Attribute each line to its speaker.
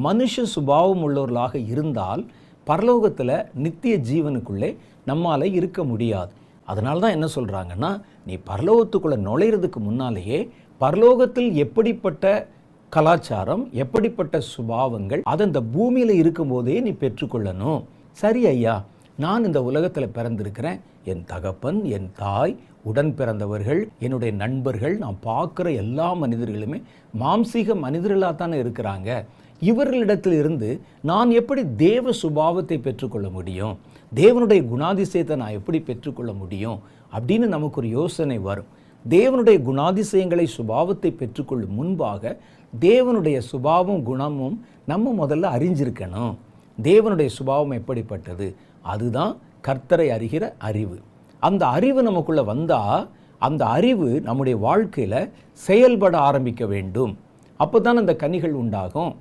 Speaker 1: மனுஷ சுபாவம் உள்ளவர்களாக இருந்தால் பரலோகத்தில் நித்திய ஜீவனுக்குள்ளே நம்மால் இருக்க முடியாது. அதனால தான் என்ன சொல்கிறாங்கன்னா, நீ பரலோகத்துக்குள்ளே நுழையிறதுக்கு முன்னாலேயே பரலோகத்தில் எப்படிப்பட்ட கலாச்சாரம், எப்படிப்பட்ட சுபாவங்கள் அதை இந்த பூமியில் இருக்கும்போதே நீ பெற்றுக்கொள்ளணும். சரி ஐயா, நான் இந்த உலகத்தில் பிறந்திருக்கிறேன், என் தகப்பன், என் தாய், உடன் பிறந்தவர்கள், என்னுடைய நண்பர்கள், நான் பார்க்குற எல்லா மனிதர்களுமே மாம்சீக மனிதர்களாக தானே இருக்கிறாங்க. இவர்களிடத்தில் இருந்து நான் எப்படி தேவ சுபாவத்தை பெற்றுக்கொள்ள முடியும், தேவனுடைய குணாதிசயத்தை நான் எப்படி பெற்றுக்கொள்ள முடியும் அப்படின்னு நமக்கு ஒரு யோசனை வரும். தேவனுடைய குணாதிசயங்களை, சுபாவத்தை பெற்றுக்கொள்ளும் முன்பாக தேவனுடைய சுபாவம், குணமும் நம்ம முதல்ல அறிஞ்சிருக்கணும். தேவனுடைய சுபாவம் எப்படிப்பட்டது, அதுதான் கர்த்தரை அறிகிற அறிவு. அந்த அறிவு நமக்குள்ளே வந்தால் அந்த அறிவு நம்முடைய வாழ்க்கையில் செயல்பட ஆரம்பிக்க வேண்டும். அப்போ தான் அந்த கனிகள் உண்டாகும்.